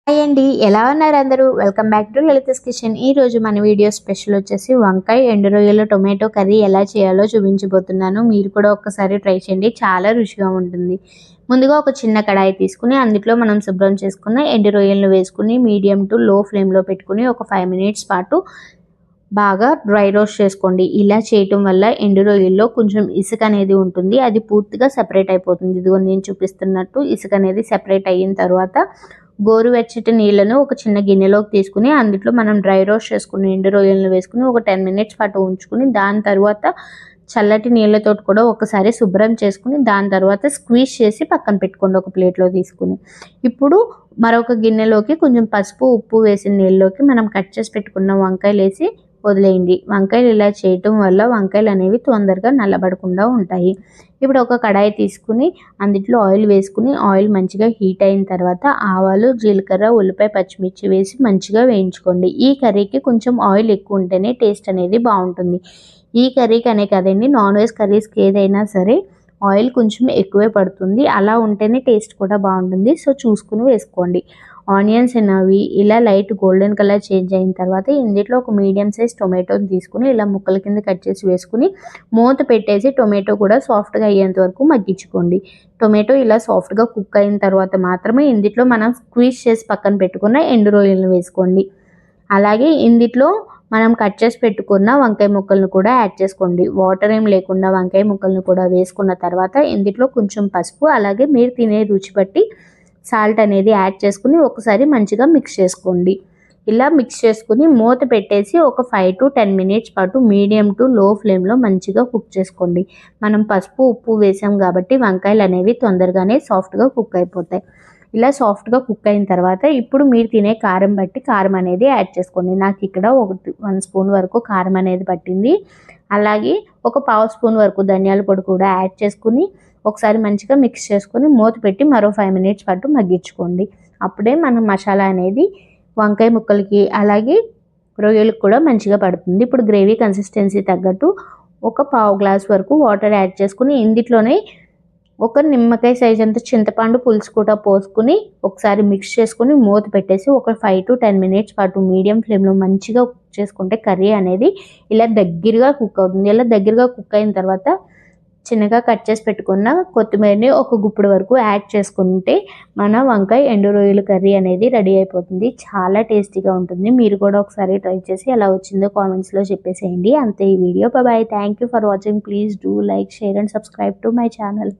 Hi అండి, ఎలా ఉన్నారు అందరూ? Welcome back to Lalitha's kitchen. ఈ రోజు మన వీడియో స్పెషల్ వచ్చేసి వంకాయ ఎండు రొయ్యల టొమాటో కర్రీ ఎలా చేయాలో చూపించబోతున్నాను. మీరు కూడా ఒక్కసారి ట్రై చేయండి, చాలా రుచిగా ఉంటుంది. ముందుగా ఒక చిన్న కడాయి తీసుకుని అందులో మనం శుభ్రం చేసుకున్న ఎండు రొయ్యలను వేసుకుని మీడియం టు లో ఫ్లేమ్లో పెట్టుకుని ఒక 5 minutes పాటు బాగా డ్రై రోస్ట్ చేసుకోండి. ఇలా చేయటం వల్ల ఎండు రొయ్యల్లో కొంచెం ఇసుక అనేది ఉంటుంది, అది పూర్తిగా సెపరేట్ అయిపోతుంది. ఇదిగో నేను చూపిస్తున్నట్టు ఇసుక అనేది సెపరేట్ అయిన తర్వాత గోరువెచ్చటి నీళ్ళను ఒక చిన్న గిన్నెలోకి తీసుకుని అందులో మనం డ్రై రోస్ట్ చేసుకుని ఎండు రొయ్యలను వేసుకుని ఒక 10 minutes పాటు ఉంచుకుని దాని తర్వాత చల్లటి నీళ్ళతో కూడా ఒకసారి శుభ్రం చేసుకుని దాని తర్వాత స్క్వీజ్ చేసి పక్కన పెట్టుకోండి ఒక ప్లేట్లో తీసుకుని. ఇప్పుడు మరొక గిన్నెలోకి కొంచెం పసుపు ఉప్పు వేసిన నీళ్ళలోకి మనం కట్ చేసి పెట్టుకున్న వంకాయలు వేసి వదిలేయండి. వంకాయలు ఇలా చేయటం వల్ల వంకాయలు అనేవి తొందరగా నల్లబడకుండా ఉంటాయి. ఇప్పుడు ఒక కడాయి తీసుకుని అందులో ఆయిల్ వేసుకుని ఆయిల్ మంచిగా హీట్ అయిన తర్వాత ఆవాలు, జీలకర్ర, ఉల్లిపాయ, పచ్చిమిర్చి వేసి మంచిగా వేయించుకోండి. ఈ కర్రీకి కొంచెం ఆయిల్ ఎక్కువ ఉంటేనే టేస్ట్ అనేది బాగుంటుంది. ఈ కర్రీకి అనే కదండి, నాన్ వెజ్ కర్రీస్కి ఏదైనా సరే ఆయిల్ కొంచెం ఎక్కువే పడుతుంది, అలా ఉంటేనే టేస్ట్ కూడా బాగుంటుంది. సో చూసుకుని వేసుకోండి. ఆనియన్స్ అనేవి ఇలా లైట్ గోల్డెన్ కలర్ చేంజ్ అయిన తర్వాత ఇందులో ఒక మీడియం సైజ్ టొమాటోని తీసుకుని ఇలా ముక్కల కింద కట్ చేసి వేసుకుని మూత పెట్టేసి టొమాటో కూడా సాఫ్ట్గా అయ్యేంత వరకు మగ్గించుకోండి. టొమాటో ఇలా సాఫ్ట్గా కుక్ అయిన తర్వాత మాత్రమే ఇందులో మనం స్క్వీజ్ చేసి పక్కన పెట్టుకున్న ఎండు రొయ్యలను వేసుకోండి. అలాగే ఇందులో మనం కట్ చేసి పెట్టుకున్న వంకాయ ముక్కలను కూడా యాడ్ చేసుకోండి. వాటర్ ఏం లేకుండా వంకాయ ముక్కలను కూడా వేసుకున్న తర్వాత ఇందులో కొంచెం పసుపు అలాగే మీరు తినే రుచి బట్టి సాల్ట్ అనేది యాడ్ చేసుకుని ఒకసారి మంచిగా మిక్స్ చేసుకోండి. ఇలా మిక్స్ చేసుకుని మూత పెట్టేసి ఒక 5 to 10 minutes పాటు మీడియం టు లో ఫ్లేమ్లో మంచిగా కుక్ చేసుకోండి. మనం పసుపు ఉప్పు వేసాం కాబట్టి వంకాయలు అనేవి తొందరగానే సాఫ్ట్గా కుక్ అయిపోతాయి. ఇలా సాఫ్ట్గా కుక్ అయిన తర్వాత ఇప్పుడు మీరు తినే కారం బట్టి కారం అనేది యాడ్ చేసుకోండి. నాకు ఇక్కడ 1 స్పూన్ వరకు కారం అనేది పట్టింది. అలాగే ఒక 1/2 స్పూన్ వరకు ధనియాల పొడి కూడా యాడ్ చేసుకుని ఒకసారి మంచిగా మిక్స్ చేసుకొని మూత పెట్టి మరో 5 minutes పాటు మగ్గించుకోండి. అప్పుడే మన మసాలా అనేది వంకాయ ముక్కలకి అలాగే రొయ్యలకు కూడా మంచిగా పడుతుంది. ఇప్పుడు గ్రేవీ కన్సిస్టెన్సీ తగ్గట్టు ఒక 1/2 గ్లాస్ వరకు వాటర్ యాడ్ చేసుకుని ఇందులోనే ఒక నిమ్మకాయ సైజ్ అంత చింతపండు పులుసు కూడా పోసుకుని ఒకసారి మిక్స్ చేసుకుని మూత పెట్టేసి ఒక 5 to 10 minutes పాటు మీడియం ఫ్లేమ్లో మంచిగా కుక్ చేసుకుంటే కర్రీ అనేది ఇలా దగ్గరగా కుక్ అవుతుంది. ఇలా దగ్గరగా కుక్ అయిన తర్వాత చిన్నగా కట్ చేసి పెట్టుకున్న కొత్తిమీరని ఒక గుప్పుడు వరకు యాడ్ చేసుకుంటే మన వంకాయ ఎండు రొయ్యల కర్రీ అనేది రెడీ అయిపోతుంది. చాలా టేస్టీగా ఉంటుంది. మీరు కూడా ఒకసారి ట్రై చేసి ఎలా వచ్చిందో కామెంట్స్లో చెప్పేసేయండి. అంతే ఈ video. Bye. Thank you for watching. Please do like, share and subscribe to my channel.